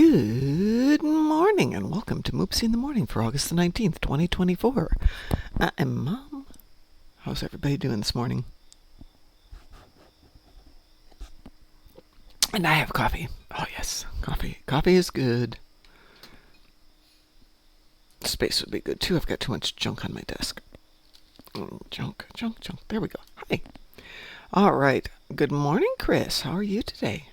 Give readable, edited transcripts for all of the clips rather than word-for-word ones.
Good morning and welcome to Moopsy in the Morning for August the 19th, 2024. I'm Mom. How's everybody doing this morning? And I have coffee. Oh yes, coffee. Coffee is good. Space would be good too. I've got too much junk on my desk. Junk. There we go. Hi. All right. Good morning, Chris. How are you today?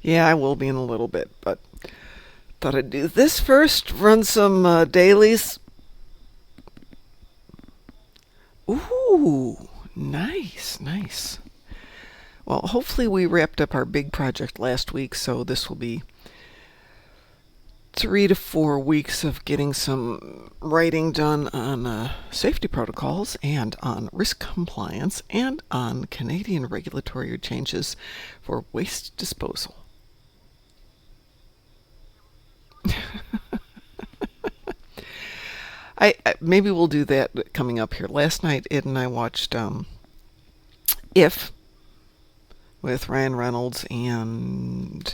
Yeah, I will be in a little bit, but thought I'd do this first. Run some dailies. Ooh, nice. Well, hopefully we wrapped up our big project last week, so this will be 3 to 4 weeks of getting some writing done on safety protocols and on risk compliance and on Canadian regulatory changes for waste disposal. I maybe we'll do that coming up here. Last night, Ed and I watched If with Ryan Reynolds and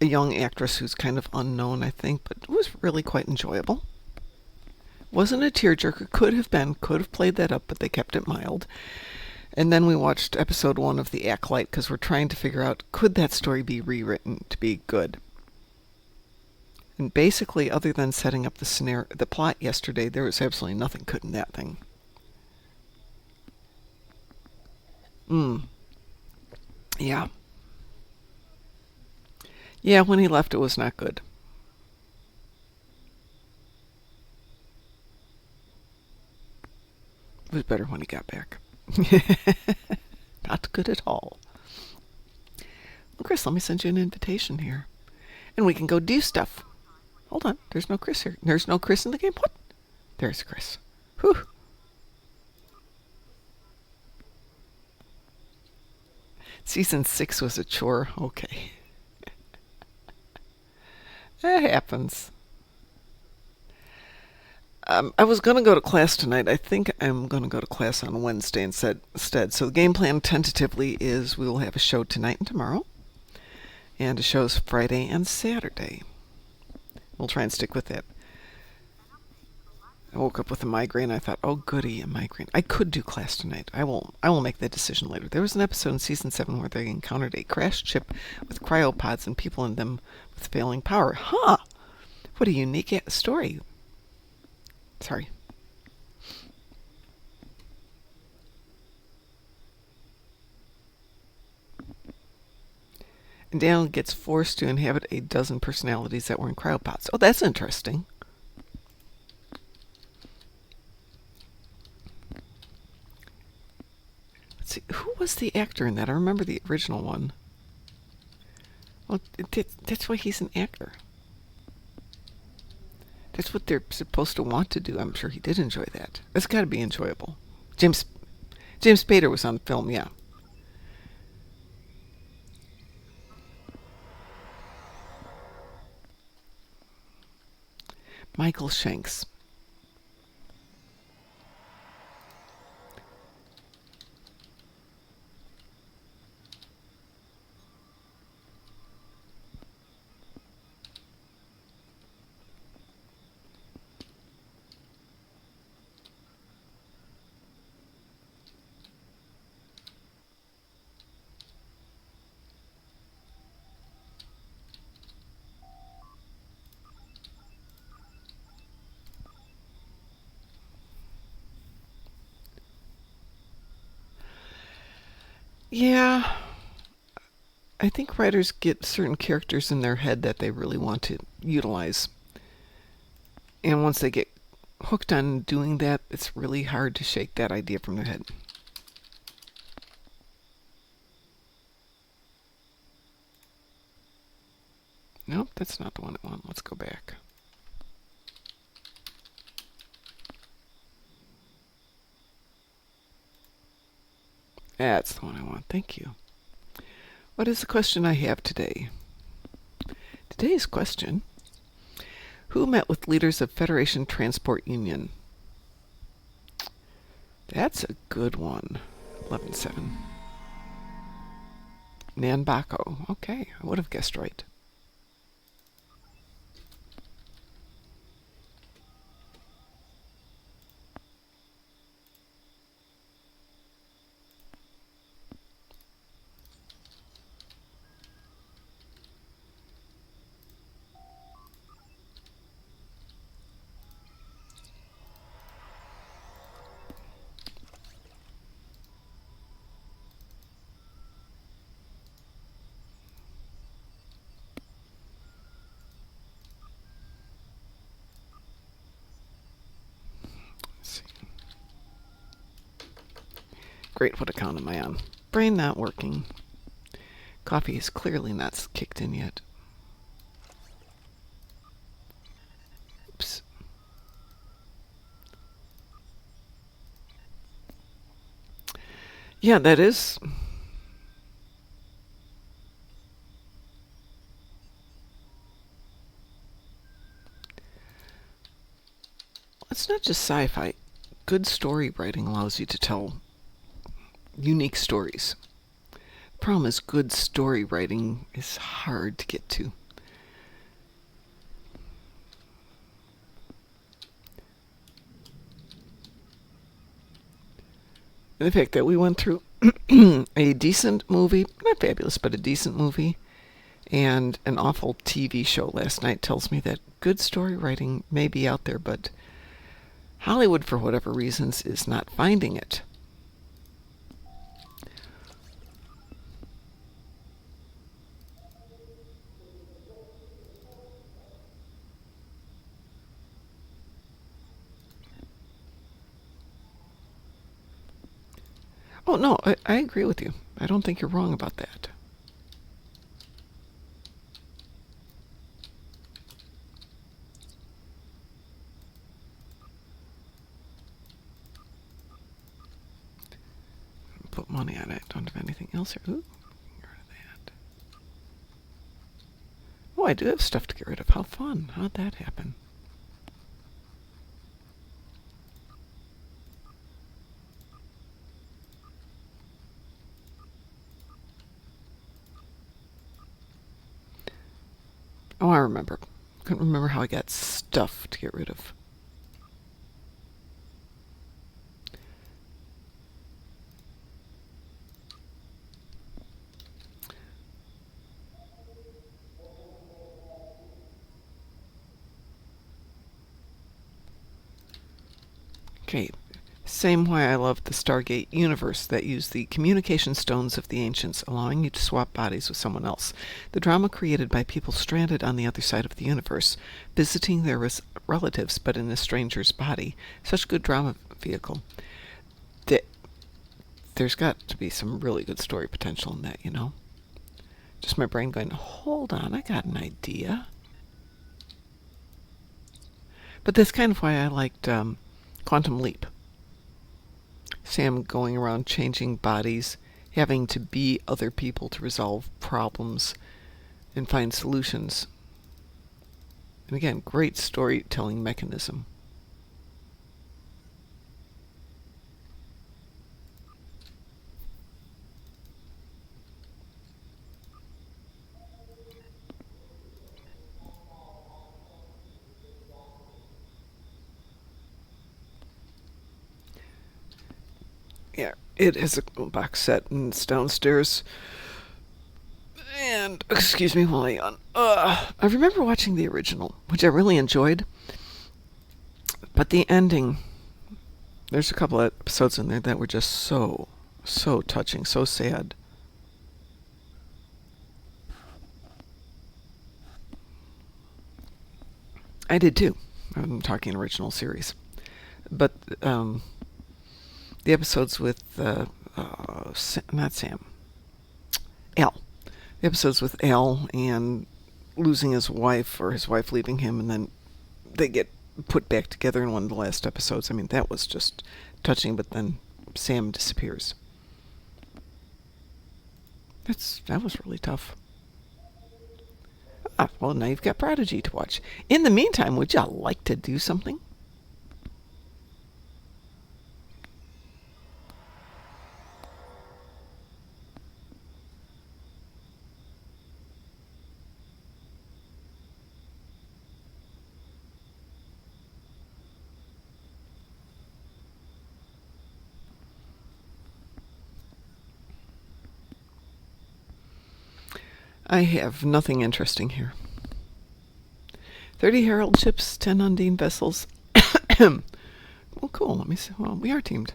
a young actress who's kind of unknown, I think, but it was really quite enjoyable. Wasn't a tearjerker. Could have played that up, but they kept it mild. And then we watched episode 1 of The Acolyte because we're trying to figure out, could that story be rewritten to be good? And basically, other than setting up the plot yesterday, there was absolutely nothing good in that thing. Yeah. Yeah, when he left, it was not good. It was better when he got back. Not good at all. Well, Chris, let me send you an invitation here. And we can go do stuff. Hold on, there's no Chris here. There's no Chris in the game? What? There's Chris. Whew. Season 6 was a chore. Okay. That happens. I was going to go to class tonight. I think I'm going to go to class on Wednesday instead. So the game plan tentatively is we will have a show tonight and tomorrow. And a show's Friday and Saturday. We'll try and stick with that. I woke up with a migraine. I thought, oh goody, a migraine. I could do class tonight. I will make that decision later. There was an episode in season 7 where they encountered a crashed ship with cryopods and people in them with failing power. Huh! What a unique story. Sorry. And Daniel gets forced to inhabit a dozen personalities that were in cryopods. Oh, that's interesting. Let's see, who was the actor in that? I remember the original one. Well, that's why he's an actor. That's what they're supposed to want to do. I'm sure he did enjoy that. It's got to be enjoyable. James Spader was on the film, yeah. Michael Shanks. Yeah, I think writers get certain characters in their head that they really want to utilize. And once they get hooked on doing that, it's really hard to shake that idea from their head. Nope, that's not the one I want. Let's go back. That's the one I want. Thank you. What is the question I have today? Today's question: who met with leaders of Federation Transport Union? That's a good one. 11-7. Nanbako. Okay, I would have guessed right. Let's see. Great, what account am I on? Brain not working. Coffee is clearly not kicked in yet. Oops. Yeah, that is. It's not just sci-fi. Good story writing allows you to tell unique stories. The problem is good story writing is hard to get to. And the fact that we went through a decent movie, not fabulous, but a decent movie, and an awful TV show last night tells me that good story writing may be out there, but Hollywood, for whatever reasons, is not finding it. Oh, no, I agree with you. I don't think you're wrong about that. Put money on it. Don't have anything else here. Ooh, get rid of that. Oh, I do have stuff to get rid of. How fun. How'd that happen? Oh, I remember. Couldn't remember how I got stuff to get rid of. Okay, same way I love the Stargate universe that used the communication stones of the ancients, allowing you to swap bodies with someone else. The drama created by people stranded on the other side of the universe, visiting their relatives but in a stranger's body. Such good drama vehicle. There's got to be some really good story potential in that, you know? Just my brain going, hold on, I got an idea. But that's kind of why I liked Quantum Leap. Sam going around changing bodies, having to be other people to resolve problems and find solutions. And again, great storytelling mechanism. Yeah, it is a box set and it's downstairs. And excuse me while I yawn. I remember watching the original, which I really enjoyed. But the ending, there's a couple of episodes in there that were just so touching, so sad. I did too. I'm talking original series. But the episodes with not Sam, Al. The episodes with Al and losing his wife or his wife leaving him, and then they get put back together in one of the last episodes. I mean, that was just touching. But then Sam disappears. That was really tough. Ah, well, now you've got Prodigy to watch. In the meantime, would you like to do something? I have nothing interesting here. 30 Herald ships, 10 Undine vessels. Well, cool. Let me see. Well, we are teamed.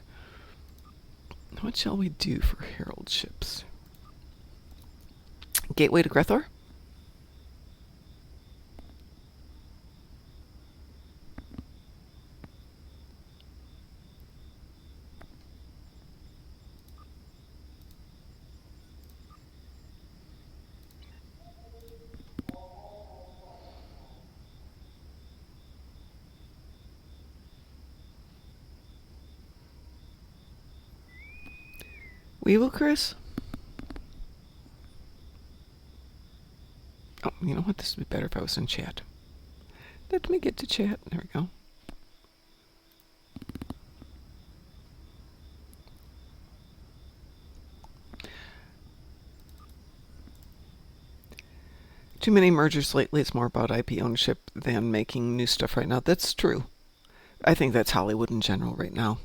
What shall we do for Herald ships? Gateway to Grethor? We will, Chris? Oh, you know what? This would be better if I was in chat. Let me get to chat. There we go. Too many mergers lately. It's more about IP ownership than making new stuff right now. That's true. I think that's Hollywood in general right now.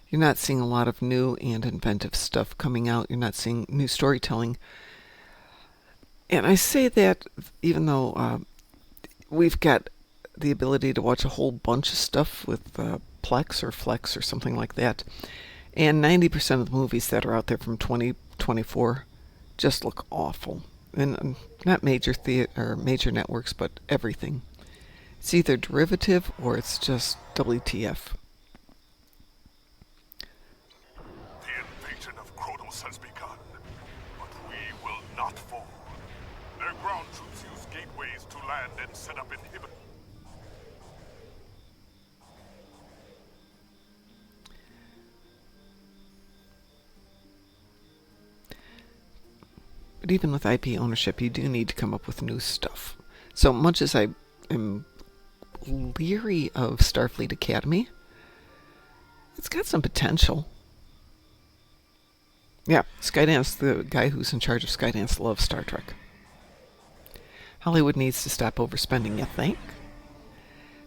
You're not seeing a lot of new and inventive stuff coming out. You're not seeing new storytelling. And I say that even though we've got the ability to watch a whole bunch of stuff with Plex or Flex or something like that. And 90% of the movies that are out there from 2024 just look awful. And not major or major networks, but everything. It's either derivative or it's just WTF. Has begun, but we will not fall. Their ground troops use gateways to land and set up inhibitors. But even with IP ownership, you do need to come up with new stuff. So much as I am leery of Starfleet Academy, it's got some potential. Yeah, Skydance, the guy who's in charge of Skydance, loves Star Trek. Hollywood needs to stop overspending, you think?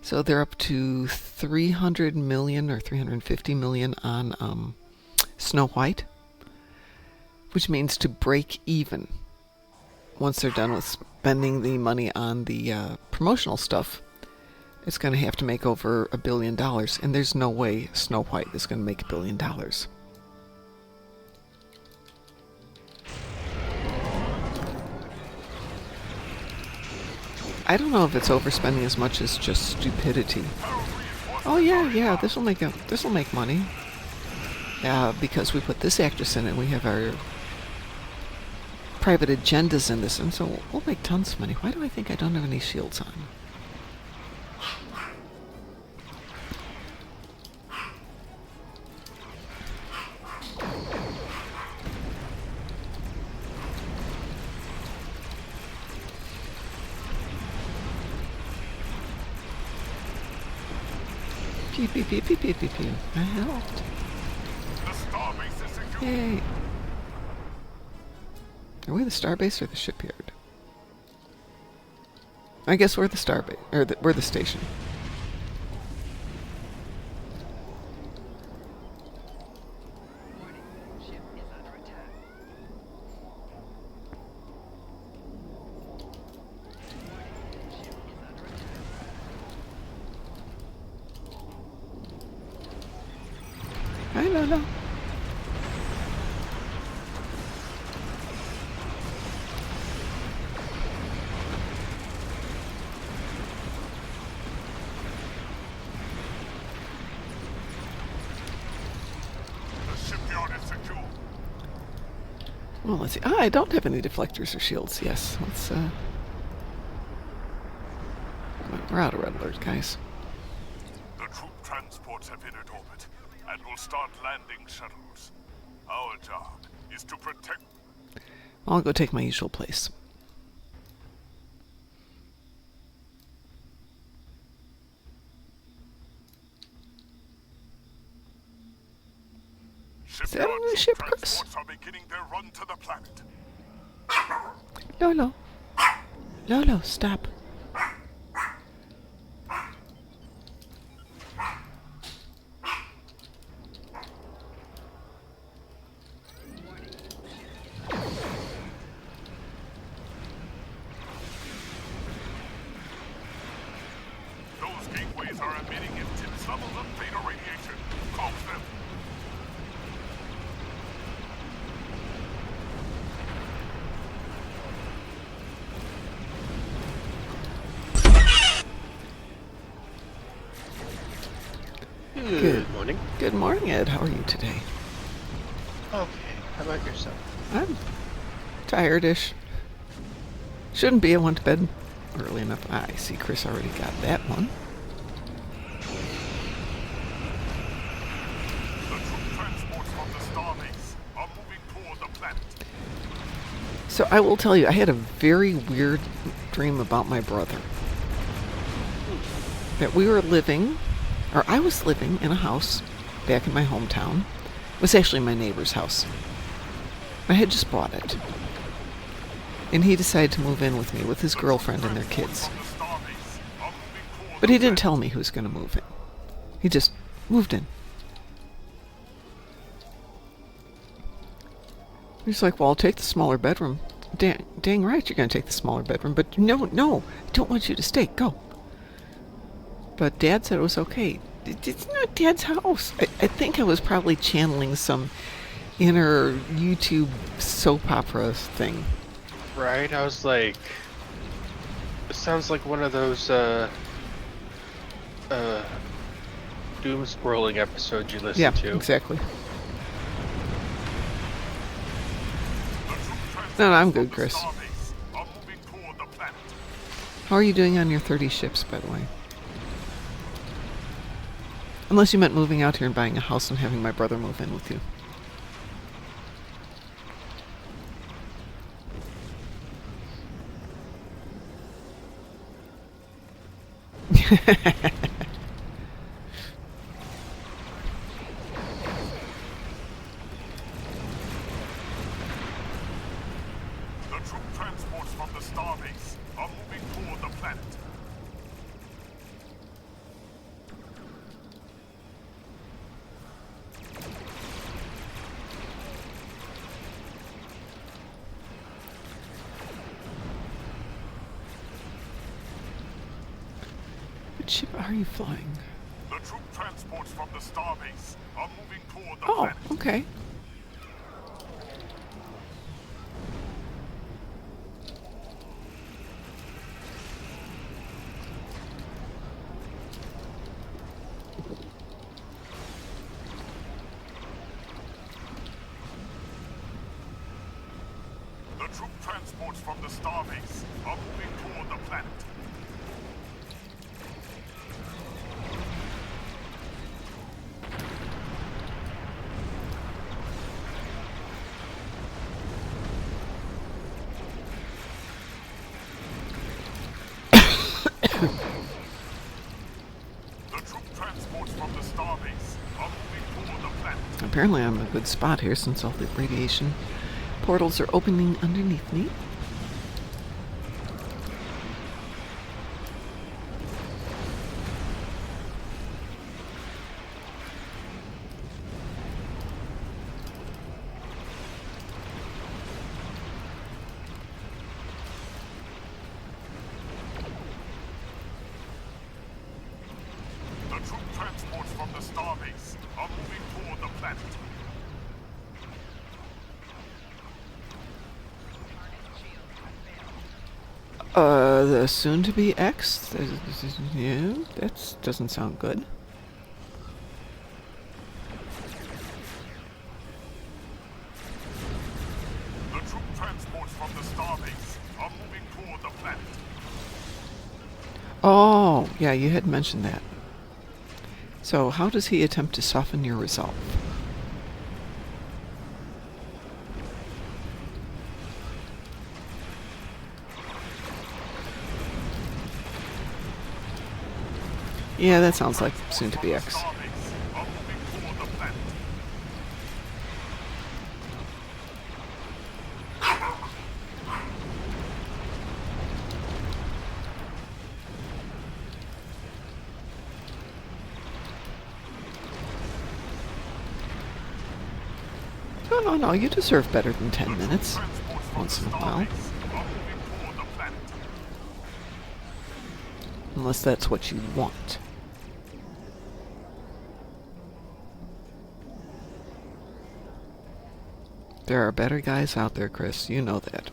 So they're up to 300 million or 350 million on Snow White, which means to break even. Once they're done with spending the money on the promotional stuff, it's going to have to make over $1 billion, and there's no way Snow White is going to make $1 billion. I don't know if it's overspending as much as just stupidity. Oh yeah, this will make money. Yeah, because we put this actress in it, we have our private agendas in this, and so we'll make tons of money. Why do I think I don't have any shields on? Pew. I helped. Yay. Are we the starbase or the shipyard? I guess we're the starbase, or we're the station. I don't know. The shipyard is secure. Well, let's see. I don't have any deflectors or shields. Yes, let's we're out of red alert, guys. The troop transports have entered orbit and will start landing shuttles. Our job is to protect. I'll go take my usual place. Is that a new ship, Chris? Transports are beginning their run to the planet. Lolo, stop. Good. Good morning. Good morning, Ed. How are you today? Okay, how about yourself? I'm tired-ish. Shouldn't be. I went to bed early enough. I see Chris already got that one. The troop transports from the starbase are moving toward the planet. So I will tell you, I had a very weird dream about my brother. That we were living, or I was living in a house back in my hometown. It was actually my neighbor's house. I had just bought it. And he decided to move in with me with his girlfriend and their kids. From the starbase are moving toward But he didn't tell me who was going to move in. He just moved in. He's like, well, I'll take the smaller bedroom. Dang right you're going to take the smaller bedroom. But no, I don't want you to stay. Go. But Dad said it was okay. It's not Dad's house. I think I was probably channeling some inner YouTube soap opera thing. Right, I was like, it sounds like one of those, doom scrolling episodes you listen Yeah, to. exactly. the troop transports No, I'm from good, the Chris. starbase are moving toward the planet. How are you doing on your 30 ships, by the way? Unless you meant moving out here and buying a house and having my brother move in with you. The troop transports from the starbase are moving toward the planet. What ship are you flying? The troop transports from the starbase are moving toward the Oh, planet. okay. The troop transports from the starbase are moving toward the planet. The troop transports from the starbase are moving toward the planet. Apparently I'm in a good spot here since all the radiation portals are opening underneath me. The troop transports from the starbase are moving toward the planet. The soon-to-be X? Yeah, that doesn't sound good. The troop transports from the starbase are moving toward the planet. Oh, yeah, you had mentioned that. So how does he attempt to soften your resolve? Yeah, that sounds like soon-to-be X. Starbase are moving toward the planet. No, you deserve better than 10 minutes. Transports from Once the in a while. starbase are moving toward the planet. Unless that's what you want. There are better guys out there, Chris. You know that.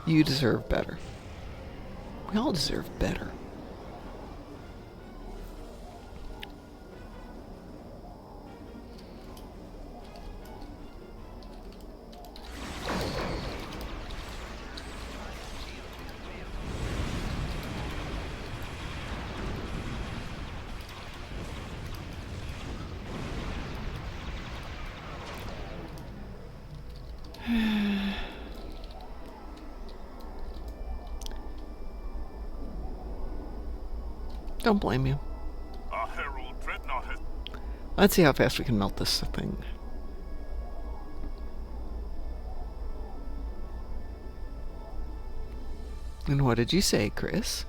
You deserve better. We all deserve better. Don't blame you. A Herald Dreadnought has... Let's see how fast we can melt this thing. And what did you say, Chris?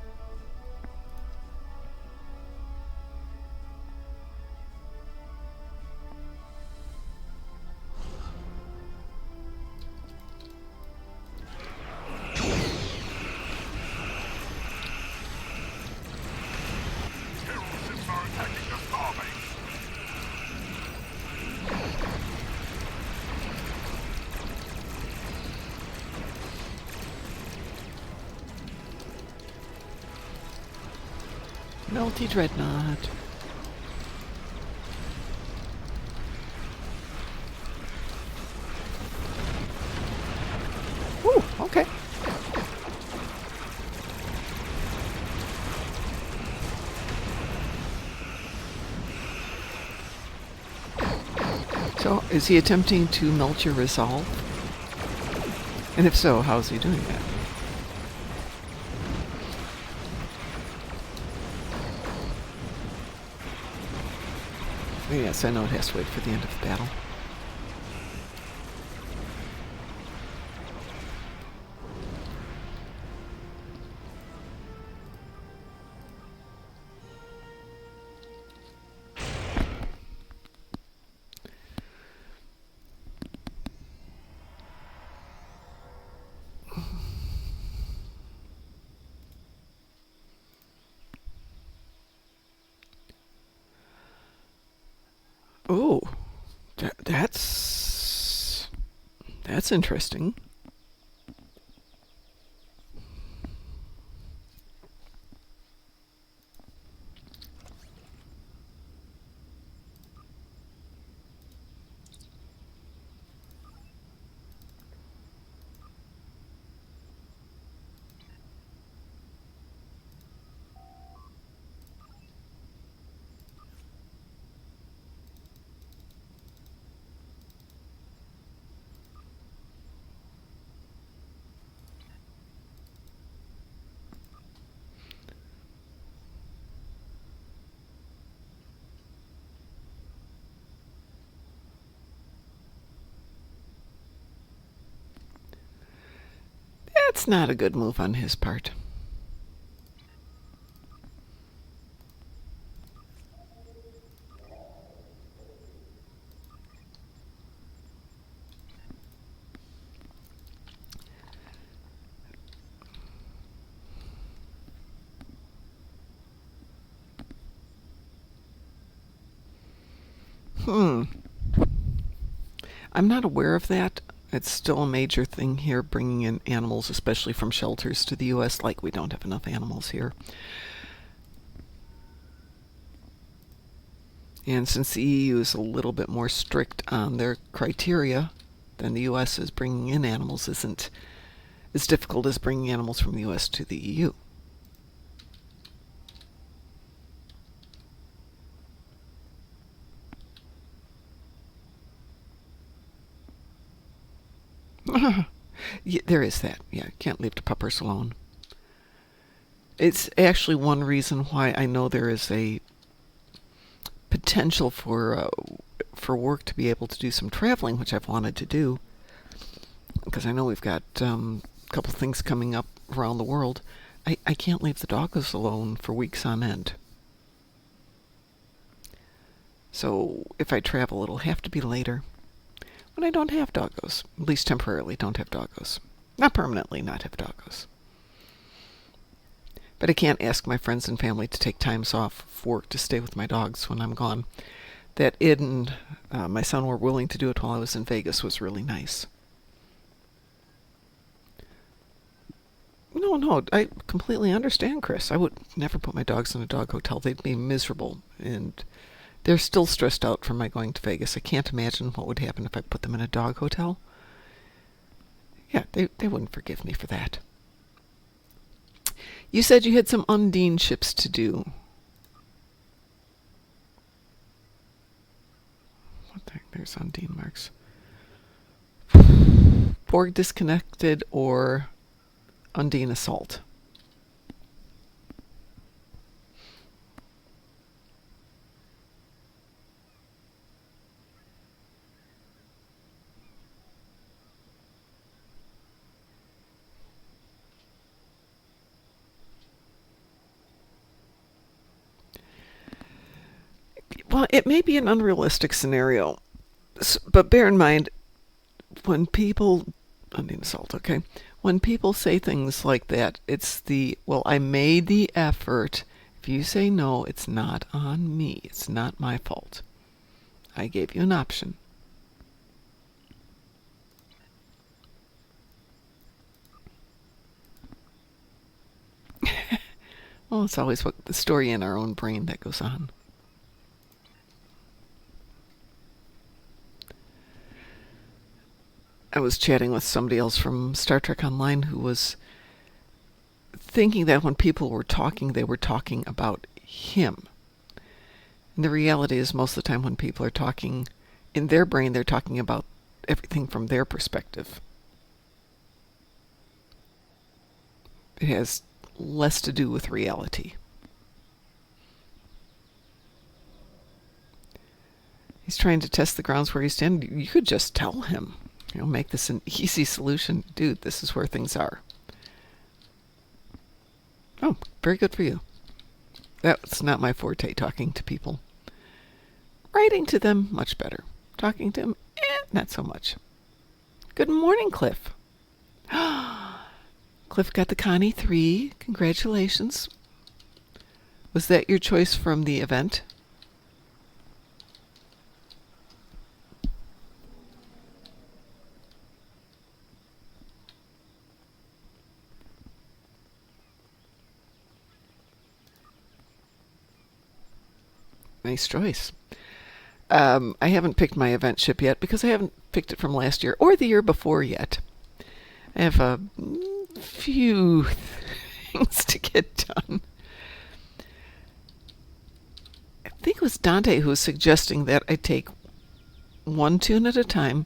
Herald ships are attacking the starbase. Melty Dreadnought. Ooh, okay. So, is he attempting to melt your resolve? And if so, how is he doing that? Yes, I know it has to wait for the end of the battle. Oh, that's interesting. That's not a good move on his part. I'm not aware of that. It's still a major thing here, bringing in animals, especially from shelters, to the U.S. Like we don't have enough animals here. And since the EU is a little bit more strict on their criteria than the U.S. is, bringing in animals isn't as difficult as bringing animals from the U.S. to the EU. Yeah, there is that. Yeah, can't leave the puppers alone. It's actually one reason why I know there is a potential for work to be able to do some traveling, which I've wanted to do, because I know we've got a couple things coming up around the world. I can't leave the doggos alone for weeks on end. So if I travel, it'll have to be later, when I don't have doggos. At least temporarily don't have doggos. Not permanently not have doggos. But I can't ask my friends and family to take times off of work to stay with my dogs when I'm gone. That Ed and my son were willing to do it while I was in Vegas was really nice. No, I completely understand, Chris. I would never put my dogs in a dog hotel. They'd be miserable. And they're still stressed out from my going to Vegas. I can't imagine what would happen if I put them in a dog hotel. Yeah, they wouldn't forgive me for that. You said you had some Undine ships to do. What the heck? There's Undine marks. Borg Disconnected or Undine Assault. Well, it may be an unrealistic scenario, but bear in mind, when people, Undine Assault, okay, when people say things like that, it's well, I made the effort. If you say no, it's not on me. It's not my fault. I gave you an option. Well, it's always what the story in our own brain that goes on. I was chatting with somebody else from Star Trek Online who was thinking that when people were talking, they were talking about him. And the reality is, most of the time when people are talking, in their brain, they're talking about everything from their perspective. It has less to do with reality. He's trying to test the grounds where you stand. You could just tell him, make this an easy solution. Dude, this is where things are. Oh, very good for you. That's not my forte, talking to people. Writing to them, much better. Talking to them, not so much. Good morning, Cliff. Cliff got the Connie 3. Congratulations. Was that your choice from the event? Nice choice. I haven't picked my event ship yet because I haven't picked it from last year or the year before yet. I have a few things to get done. I think it was Dante who was suggesting that I take one tune at a time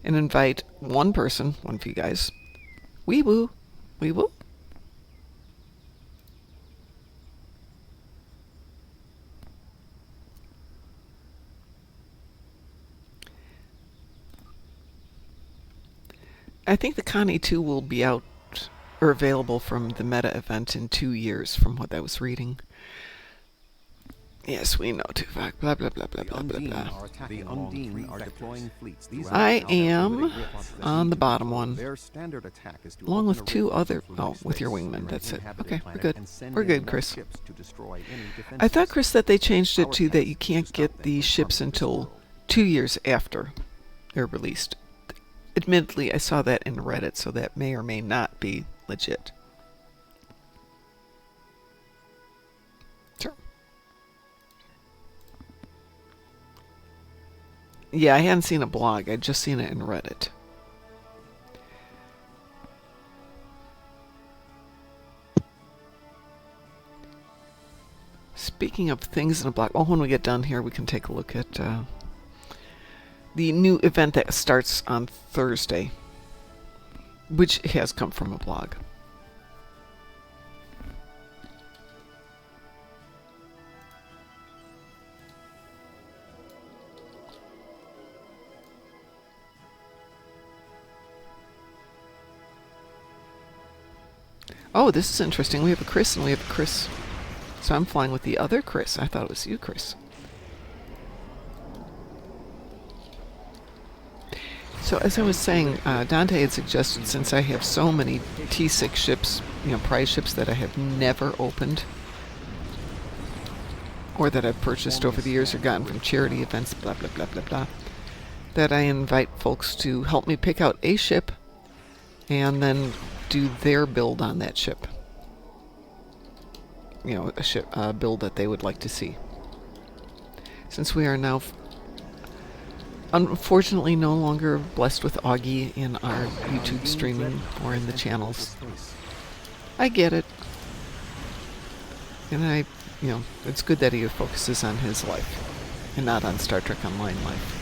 and invite one person, one of you guys. Wee woo. Wee woo. I think the Connie 2 will be out or available from the meta event in 2 years, from what I was reading. Yes, we know Tuvok. Blah blah blah blah blah blah blah. The Undine are deploying fleets. I am on the bottom one, Their standard attack is to along with open a two rift other. through Oh, with your space, wingman. That's it. inhabit Okay, the we're planet, good. and send We're in good, more Chris. ships to destroy any I thought, defenses. Chris, that they changed it Our to that task you is to can't stop get them these from ships coming to this until world. 2 years after they're released. Admittedly, I saw that in Reddit, so that may or may not be legit. Sure. Yeah, I hadn't seen a blog. I'd just seen it in Reddit. Speaking of things in a blog, well, when we get done here, we can take a look at the new event that starts on Thursday, which has come from a blog. Oh, this is interesting. We have a Chris and we have a Chris. So I'm flying with the other Chris. I thought it was you, Chris. So as I was saying, Dante had suggested, since I have so many T6 ships, prize ships that I have never opened, or that I've purchased over the years or gotten from charity events, blah, blah, blah, blah, blah, that I invite folks to help me pick out a ship and then do their build on that ship. A ship build that they would like to see. Since we are now unfortunately no longer blessed with Augie in our YouTube streaming or in the channels. I get it. And it's good that he focuses on his life and not on Star Trek Online life.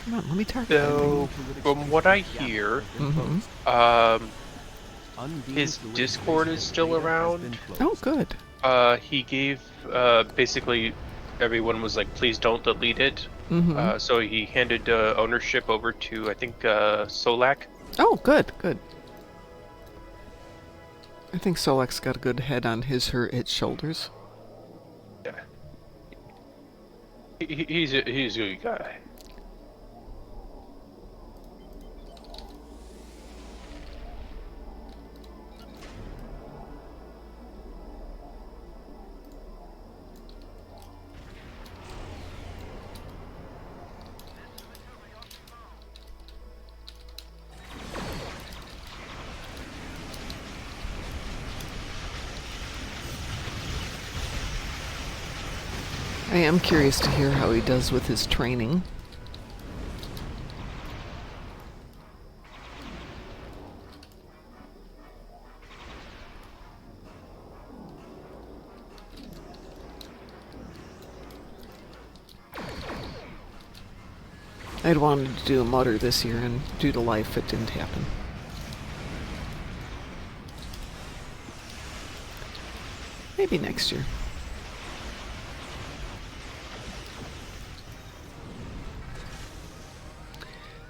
Come on, let me target. So, from what I hear, um, his Discord is still around. Oh, good. He gave basically everyone was like, please don't delete it. So he handed ownership over to I think Solak. Oh, good, good. I think Solek's got a good head on its shoulders. Yeah, he's a good guy. I am curious to hear how he does with his training. I'd wanted to do a mutter this year, and due to life, it didn't happen. Maybe next year.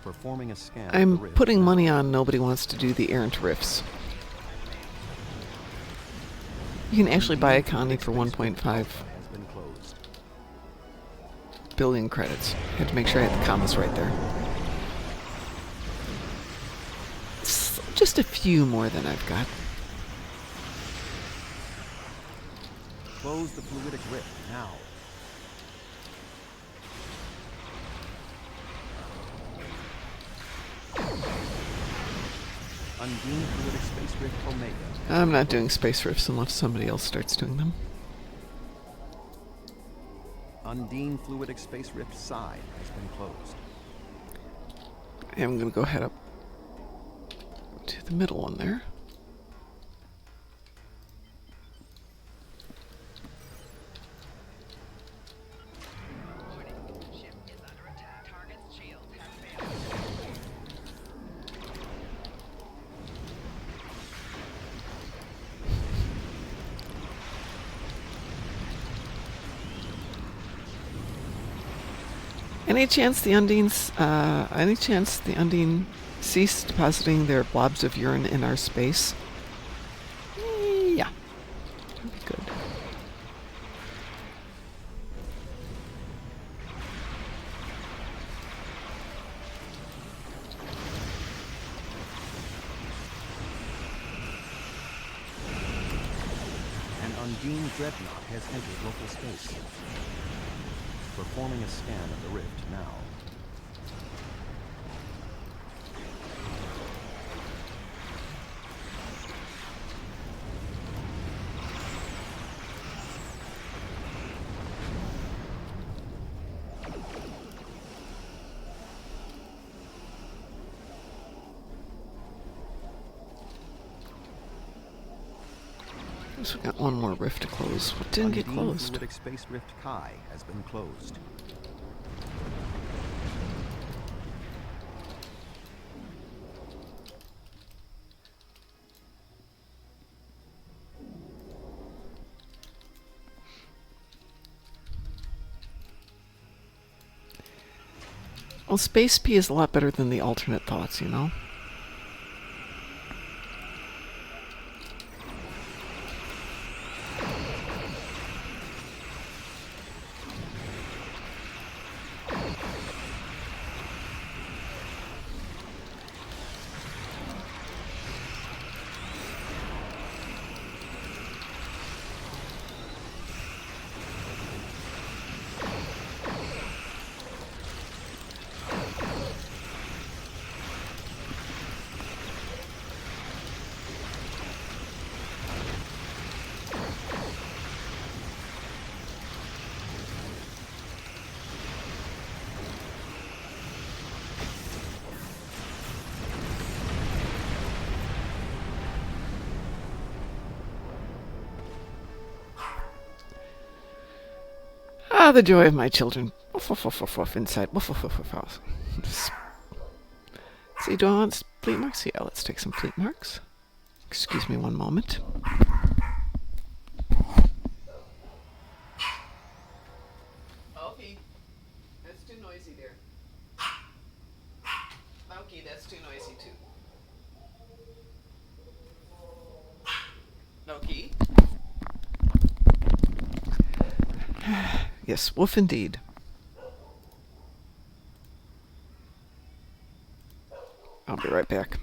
Performing a scan. I'm putting money on nobody wants to do the errant riffs. You can actually buy a Connie for 1.5 billion credits. Had to make sure I had the commas right there. It's just a few more than I've got. Close the fluidic rift now. Undine fluidic space rift Omega. I'm not doing space rifts unless somebody else starts doing them. Undine fluidic space rift side has been closed. I'm going to go head up to the middle one there. Any chance the Undine cease depositing their blobs of urine in our space? Yeah. That'd be good. An Undine dreadnought has entered local space. Performing a scan of the rift now. So we got one more rift to close. What didn't get closed? Fluidic space rift Chi has been closed. Well, Space P is a lot better than the alternate thoughts, you know? Ah, the joy of my children. Woof, woof, woof, woof, woof, inside. Woof, woof, woof, woof, woof. See, do I want fleet marks? Yeah, let's take some fleet marks. Excuse me one moment. Okay, that's too noisy there. Okay, that's too noisy too. Okay. Yes, woof indeed. I'll be right back.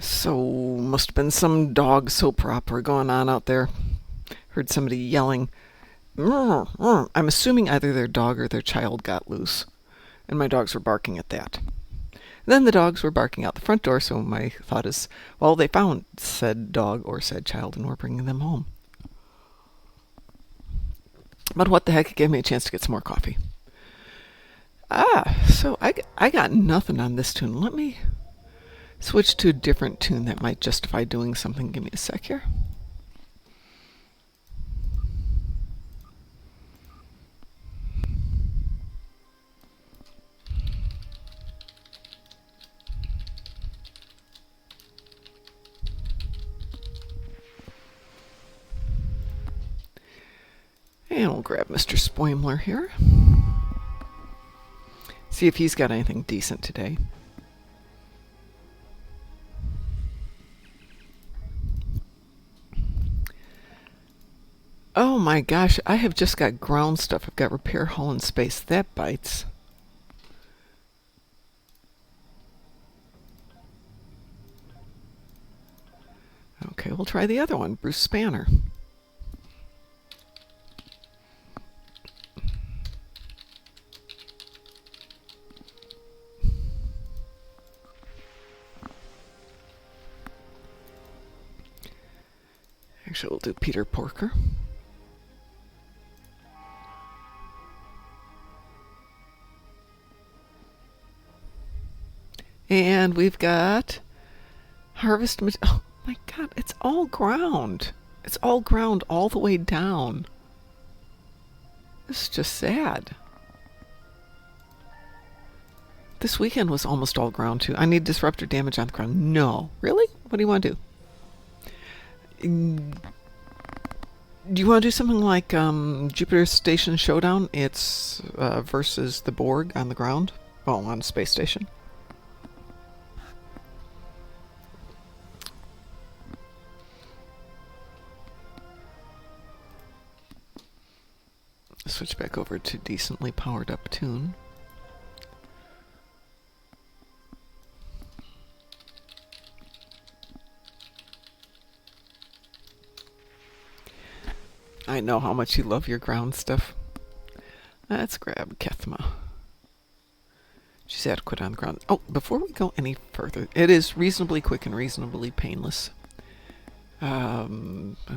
So, must have been some dog soap opera going on out there. Heard somebody yelling. I'm assuming either their dog or their child got loose. And my dogs were barking at that. Then the dogs were barking out the front door, so my thought is, well, they found said dog or said child and we're bringing them home. But what the heck, it gave me a chance to get some more coffee. So I got nothing on this tune. Let me switch to a different tune that might justify doing something. Give me a sec here. And we'll grab Mr. Spoimler here. See if he's got anything decent today. Oh my gosh, I have just got ground stuff. I've got repair, hull, and space. That bites. Okay, we'll try the other one, Bruce Spanner. Actually, we'll do Peter Porker. And we've got harvest. Oh my god, it's all ground. It's all ground all the way down. This is just sad. This weekend was almost all ground too. I need disruptor damage on the ground. No. Really? What do you want to do? Do you want to do something like Jupiter Station Showdown? It's versus the Borg on the ground. Oh, on space station. Switch back over to decently powered up tune. I know how much you love your ground stuff. Let's grab Kethma. She's adequate on the ground. Oh, before we go any further, it is reasonably quick and reasonably painless. I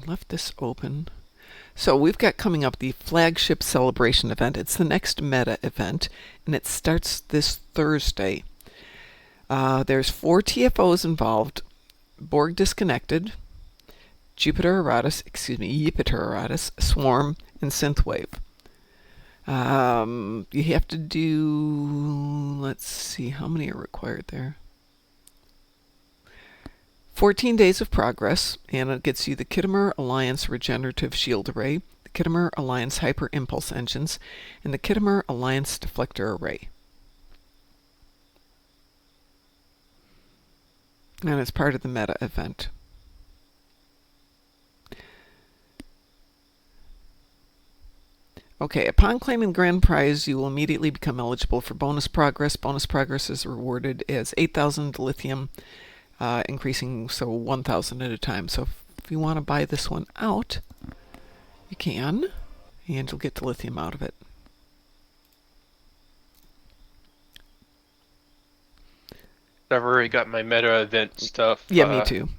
left this open. So we've got coming up the flagship celebration event. It's the next meta event, and it starts this Thursday. There's 4 TFOs involved. Borg Disconnected, Jupiter Eratus, Swarm, and Synthwave. You have to do, let's see, how many are required there? 14 days of progress, and it gets you the Khitomer Alliance Regenerative Shield Array, the Khitomer Alliance Hyper Impulse Engines, and the Khitomer Alliance Deflector Array. And it's part of the meta event. Okay, upon claiming grand prize, you will immediately become eligible for bonus progress. Bonus progress is rewarded as 8,000 lithium, increasing 1,000 at a time. So if you want to buy this one out, you can, and you'll get the lithium out of it. I've already got my meta event stuff. Yeah, me too.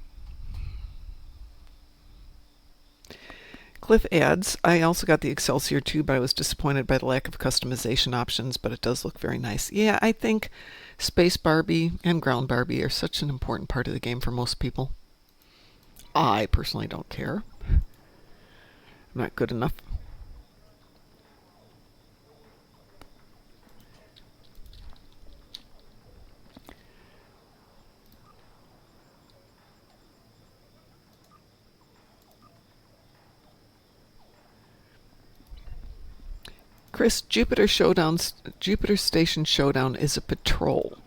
Cliff adds, I also got the Excelsior too, but I was disappointed by the lack of customization options, but it does look very nice. Yeah, I think Space Barbie and Ground Barbie are such an important part of the game for most people. I personally don't care. I'm not good enough. Chris, Jupiter Station Showdown is a patrol.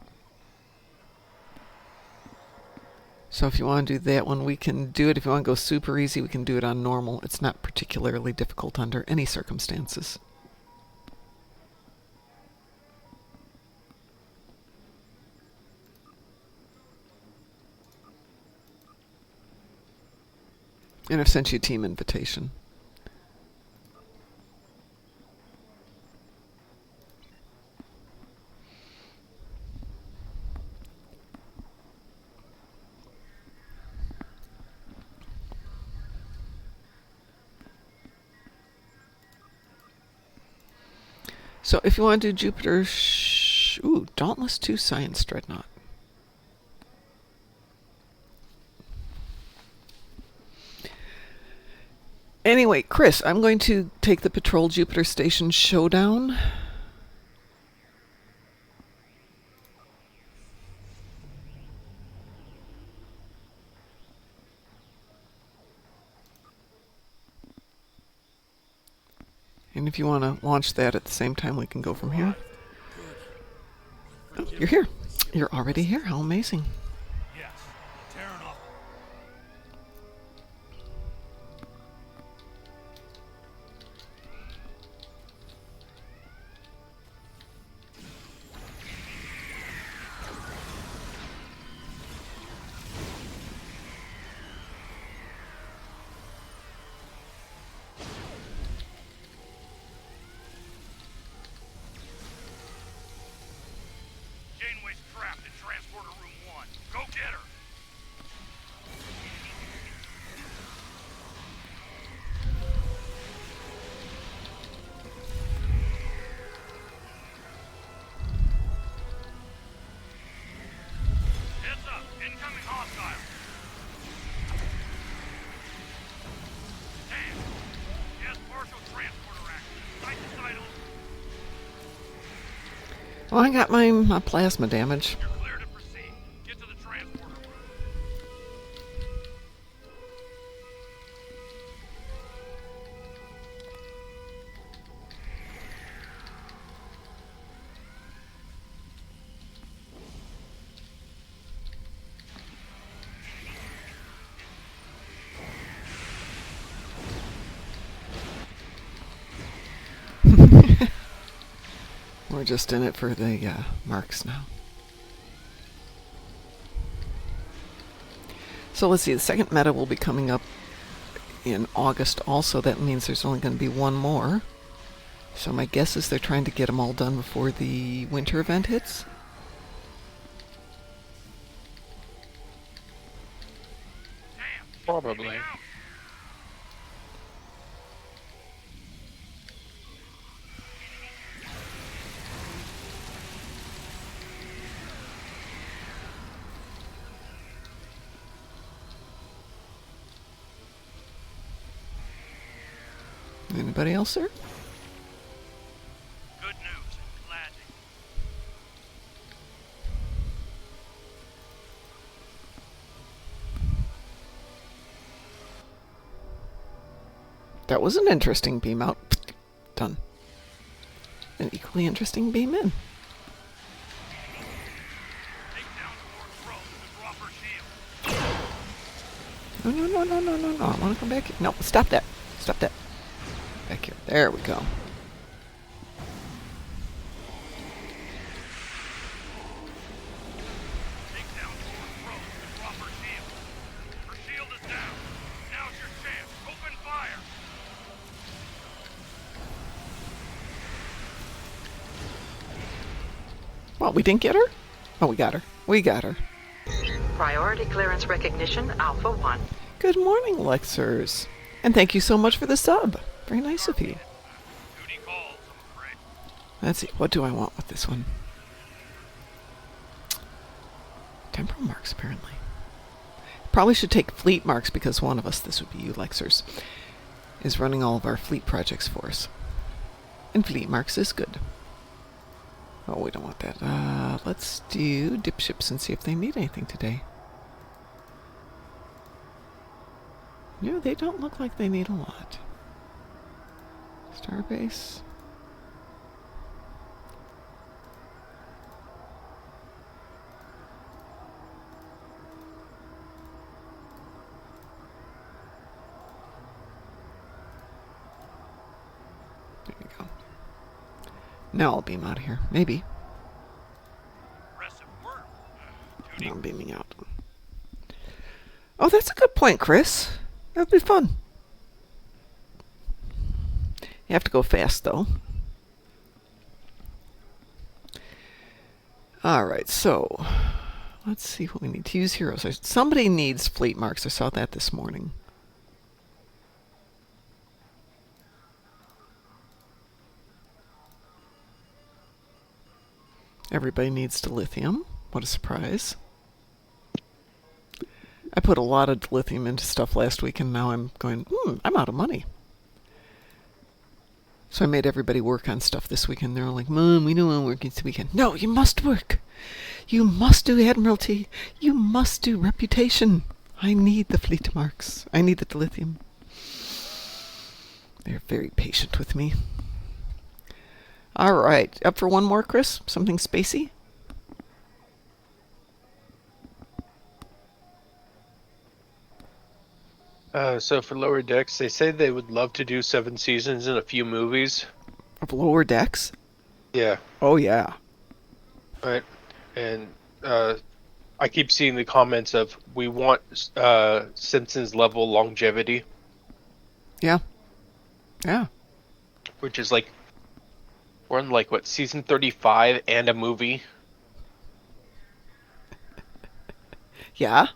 So if you want to do that one, we can do it. If you want to go super easy, we can do it on normal. It's not particularly difficult under any circumstances. And I've sent you a team invitation. So if you want to do Jupiter, Dauntless 2 Science Dreadnought. Anyway, Chris, I'm going to take the Patrol Jupiter Station Showdown. And if you want to launch that at the same time, we can go from here. Oh, you're here. You're already here. How amazing. Yes, tearing off. Janeway's trapped in Transporter Room 1. Go get her! Heads up! Incoming hostile! Damn! Yes, partial transporter action. Sight to sight. Well, I got my plasma damage. You're clear to proceed. Get to the transporter room. just in it for the marks now. So let's see, the second meta will be coming up in August also. That means there's only going to be one more. So my guess is they're trying to get them all done before the winter event hits. Probably. Anybody else, sir? Good news. Landing. That was an interesting beam out. Done. An equally interesting beam in. Take down Fort Road and drop her shield. No, no, no, no, no, no, no. I want to come back here. No, stop that. Stop that. Back here. There we go. Take down Fort Road and drop her shield. Her shield is down. Now's your chance. Open fire. Well, we didn't get her? Oh, we got her. We got her. Priority clearance recognition Alpha 1. Good morning, Lexers. And thank you so much for the sub. Very nice of you. Duty calls, I'm afraid. Let's see. What do I want with this one? Temporal marks, apparently. Probably should take fleet marks because one of us, this would be you, Lexers, is running all of our fleet projects for us. And fleet marks is good. Oh, we don't want that. Let's do dipships and see if they need anything today. No, they don't look like they need a lot. Starbase. There you go. Now I'll beam out of here. Maybe. Impressive work. Now I'm beaming out. Oh, that's a good point, Chris. That'd be fun. You have to go fast, though. Alright, so let's see what we need to use heroes. Somebody needs fleet marks. I saw that this morning. Everybody needs dilithium. What a surprise. I put a lot of dilithium into stuff last week, and now I'm going, I'm out of money. So I made everybody work on stuff this weekend. They're all like, Mom, we don't want to work this weekend. No, you must work. You must do Admiralty. You must do Reputation. I need the fleet marks. I need the dilithium. They're very patient with me. All right. Up for one more, Chris? Something spacey? So for Lower Decks, they say they would love to do 7 seasons and a few movies. Of Lower Decks? Yeah. Oh, yeah. Right. And I keep seeing the comments of, we want Simpsons level longevity. Yeah. Yeah. Which is like, we're on like, what, season 35 and a movie? Yeah.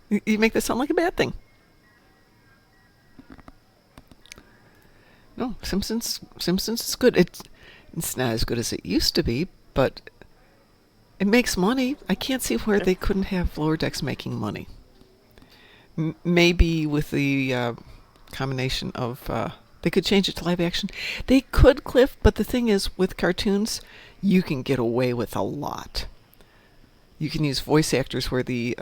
You make this sound like a bad thing. No, Simpsons is good. It's not as good as it used to be, but it makes money. I can't see where they couldn't have Lower Decks making money. Maybe with the combination of... they could change it to live action. They could, Cliff, but the thing is, with cartoons, you can get away with a lot. You can use voice actors where the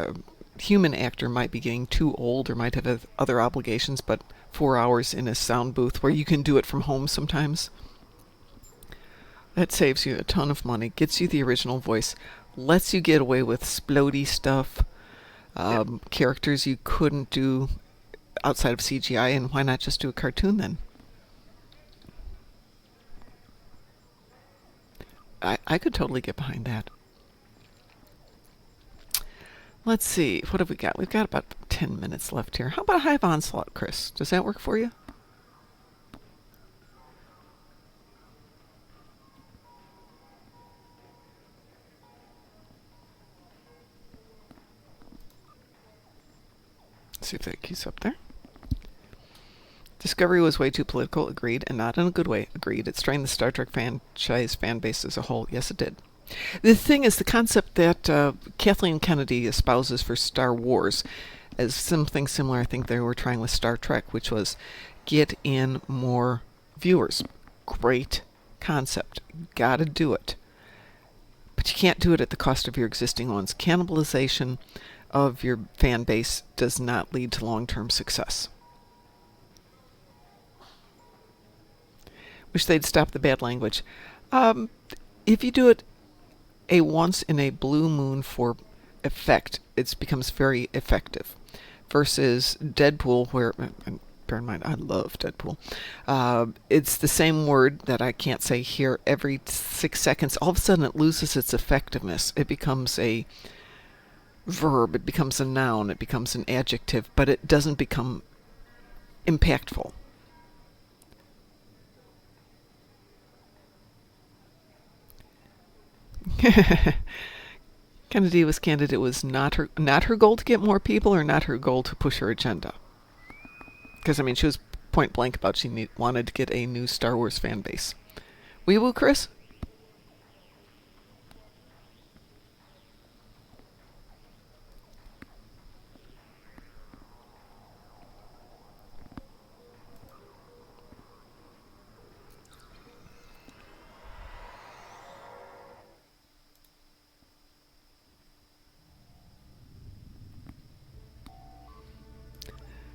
human actor might be getting too old or might have other obligations, but 4 hours in a sound booth where you can do it from home sometimes. That saves you a ton of money, gets you the original voice, lets you get away with splody stuff, characters you couldn't do outside of CGI, and why not just do a cartoon then? I could totally get behind that. Let's see. What have we got? We've got about 10 minutes left here. How about a Hive Onslaught, Chris? Does that work for you? See if that keeps up there. Discovery was way too political, agreed, and not in a good way, agreed. It strained the Star Trek franchise fan base as a whole. Yes, it did. The thing is, the concept that Kathleen Kennedy espouses for Star Wars is something similar I think they were trying with Star Trek, which was get in more viewers. Great concept. Gotta do it. But you can't do it at the cost of your existing ones. Cannibalization of your fan base does not lead to long-term success. Wish they'd stop the bad language. If you do it a once in a blue moon for effect, it becomes very effective. Versus Deadpool, where, and bear in mind, I love Deadpool. It's the same word that I can't say here every 6 seconds. All of a sudden it loses its effectiveness. It becomes a verb, it becomes a noun, it becomes an adjective, but it doesn't become impactful. Kennedy was candid. It was not her goal to get more people, or not her goal to push her agenda. Because I mean, she was point blank about she wanted to get a new Star Wars fan base. Wee woo, Chris?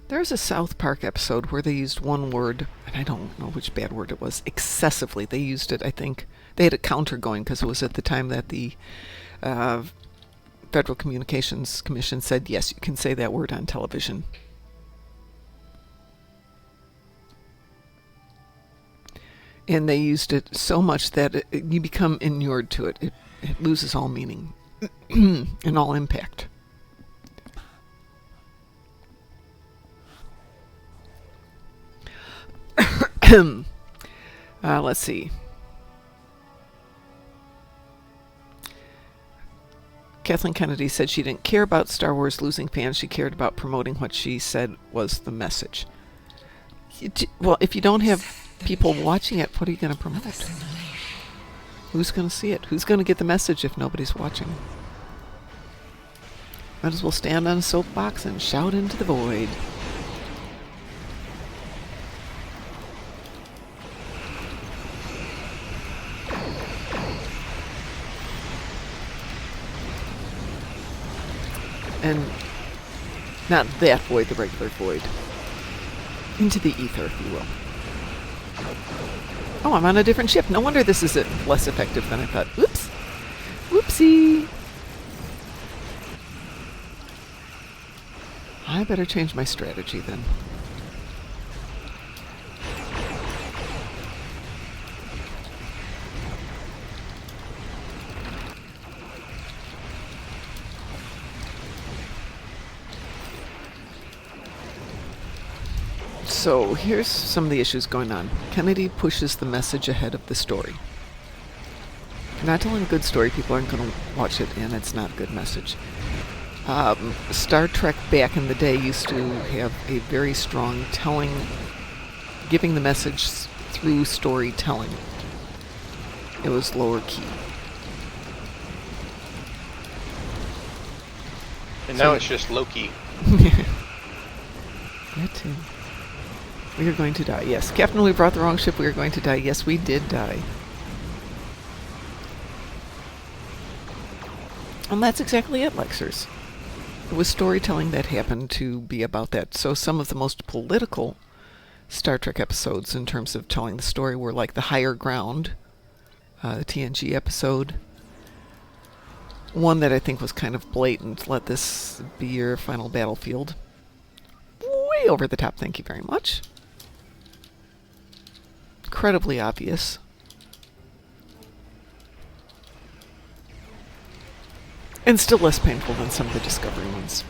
There's a South Park episode where they used one word, and I don't know which bad word it was, excessively. They used it, I think. They had a counter going because it was at the time that the Federal Communications Commission said, yes, you can say that word on television. And they used it so much that you become inured to it. It loses all meaning and all impact. Let's see. Kathleen Kennedy said she didn't care about Star Wars losing fans. She cared about promoting what she said was the message. Well, if you don't have people watching it, what are you going to promote? Who's going to see it? Who's going to get the message if nobody's watching? Might as well stand on a soapbox and shout into the void. And not that void, the regular void. Into the ether, if you will. Oh, I'm on a different ship. No wonder this is less effective than I thought. Oops. Whoopsie. I better change my strategy then. So here's some of the issues going on. Kennedy pushes the message ahead of the story. If you're not telling a good story, people aren't going to watch it, and it's not a good message. Star Trek back in the day used to have a very strong giving the message through storytelling. It was lower key. And now it's just Loki. That too. We are going to die. Yes. Captain, we brought the wrong ship. We are going to die. Yes, we did die. And that's exactly it, Lexers. It was storytelling that happened to be about that. So some of the most political Star Trek episodes in terms of telling the story were like The Higher Ground, the TNG episode. One that I think was kind of blatant. Let this be your final battlefield. Way over the top, thank you very much. Incredibly obvious. And still less painful than some of the Discovery ones.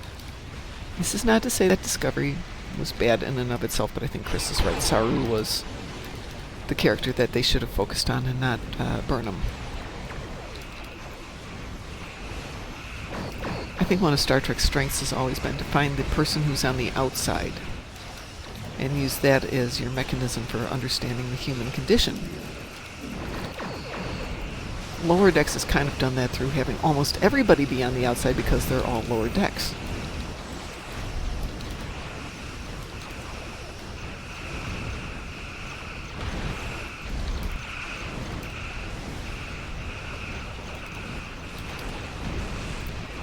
This is not to say that Discovery was bad in and of itself, but I think Chris is right. Saru was the character that they should have focused on and not Burnham. I think one of Star Trek's strengths has always been to find the person who's on the outside and use that as your mechanism for understanding the human condition. Lower Decks has kind of done that through having almost everybody be on the outside because they're all Lower Decks.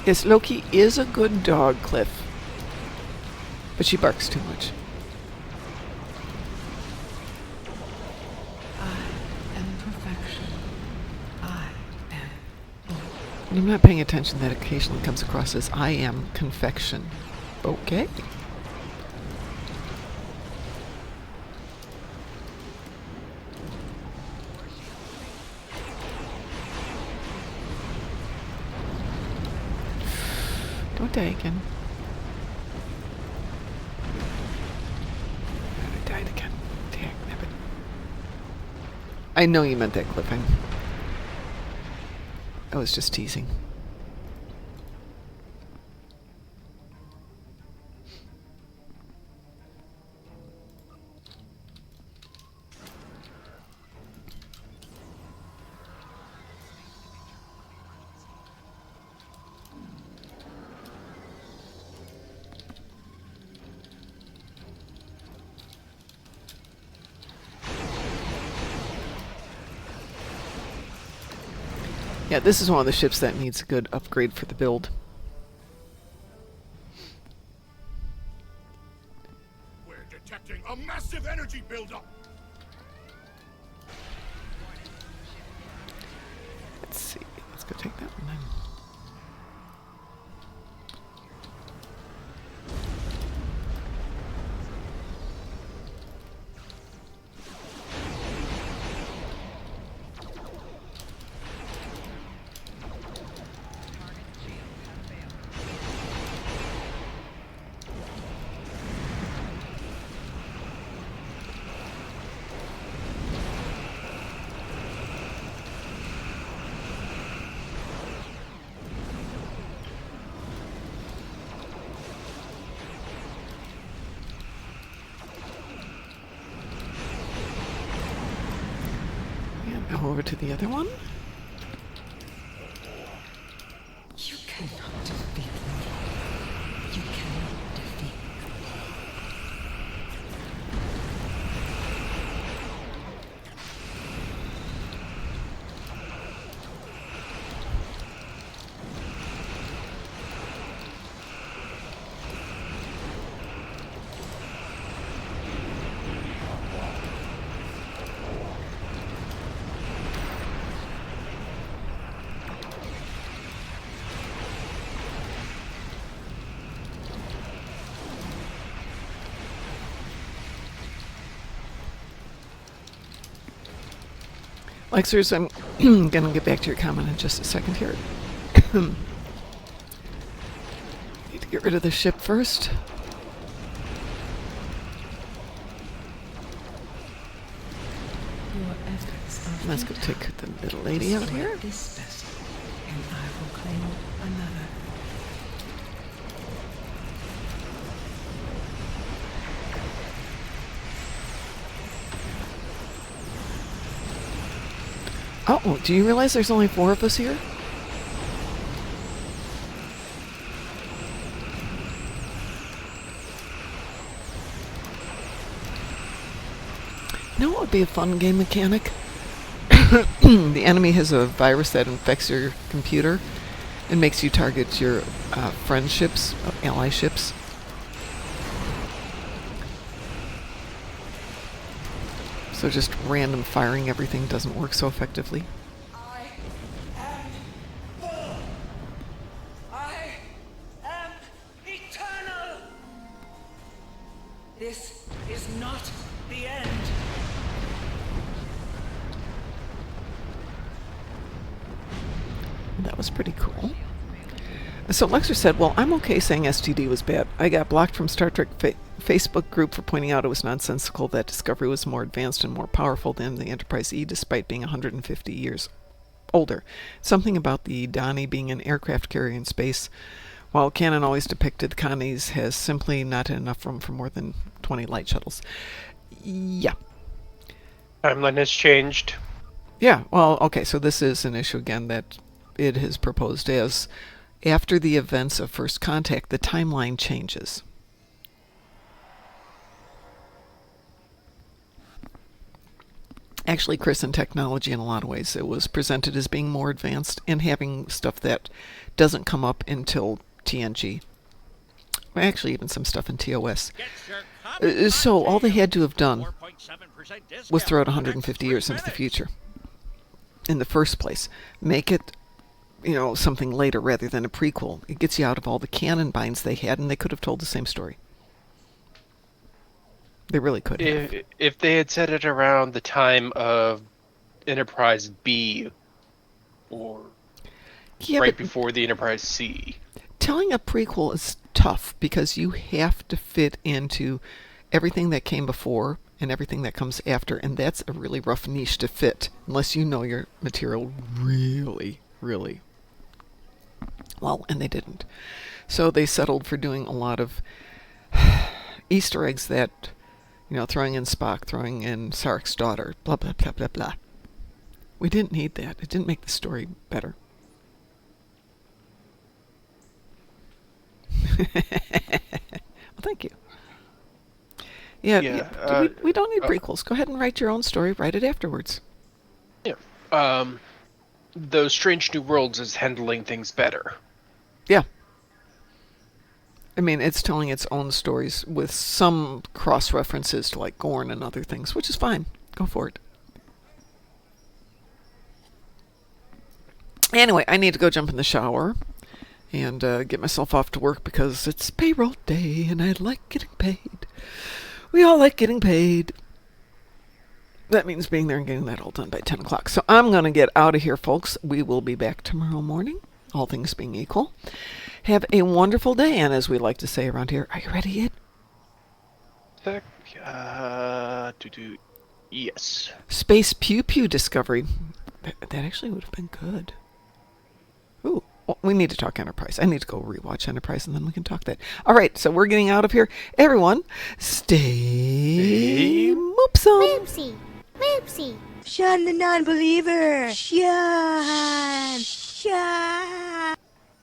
Yes, Loki is a good dog, Cliff. But she barks too much. I am perfection. I am both. And I'm not paying attention that occasionally comes across as I am confection. Okay. Don't die again. I died again. Dang, nabbit. I know you meant that, Cliff. I was just teasing. Yeah, this is one of the ships that needs a good upgrade for the build. We're detecting a massive energy buildup. Let's see. Let's go take that one then. Now over to the other one. You cannot defeat me. You cannot defeat me. Lexers, I'm gonna get back to your comment in just a second here. Need to get rid of the ship first. Your efforts are Let's go take the little lady out Destroy here. this vessel, and I will claim another. Oh, do you realize there's only 4 of us here? You know what would be a fun game mechanic? The enemy has a virus that infects your computer and makes you target your friend ships, ally ships. So just random firing everything doesn't work so effectively. I am full. I am eternal. This is not the end. That was pretty cool. So Lexer said, well, I'm okay saying STD was bad. I got blocked from Star Trek Facebook group for pointing out it was nonsensical that Discovery was more advanced and more powerful than the Enterprise E despite being 150 years older. Something about the Donnie being an aircraft carrier in space. While canon always depicted the Connies has simply not enough room for more than 20 light shuttles. Yeah. Timeline has changed. Yeah, well, okay, so this is an issue again that it has proposed as after the events of First Contact, the timeline changes. Actually, Chris, in technology, in a lot of ways, it was presented as being more advanced and having stuff that doesn't come up until TNG. Actually, even some stuff in TOS. So all they had to have done was throw it 150 years into the future. In the first place, make it, something later rather than a prequel. It gets you out of all the canon binds they had, and they could have told the same story. They really could have. If they had set it around the time of Enterprise B, or right before the Enterprise C. Telling a prequel is tough because you have to fit into everything that came before and everything that comes after, and that's a really rough niche to fit unless you know your material really, really well, and they didn't. So they settled for doing a lot of Easter eggs that, throwing in Spock, throwing in Sarek's daughter, blah, blah, blah, blah, blah. We didn't need that. It didn't make the story better. Well, thank you. Yeah, we don't need prequels. Go ahead and write your own story. Write it afterwards. Yeah. Those Strange New Worlds is handling things better. Yeah. I mean, it's telling its own stories with some cross-references to, like, Gorn and other things, which is fine. Go for it. Anyway, I need to go jump in the shower and get myself off to work because it's payroll day and I like getting paid. We all like getting paid. That means being there and getting that all done by 10 o'clock. So I'm going to get out of here, folks. We will be back tomorrow morning, all things being equal. Have a wonderful day, and as we like to say around here, are you ready, Ed? Yes. Space Pew Pew Discovery. That actually would have been good. Ooh, well, we need to talk Enterprise. I need to go rewatch Enterprise, and then we can talk that. All right, so we're getting out of here. Everyone, stay moopsome. Moopsy, Moopsy. Shun the non-believer. Shun.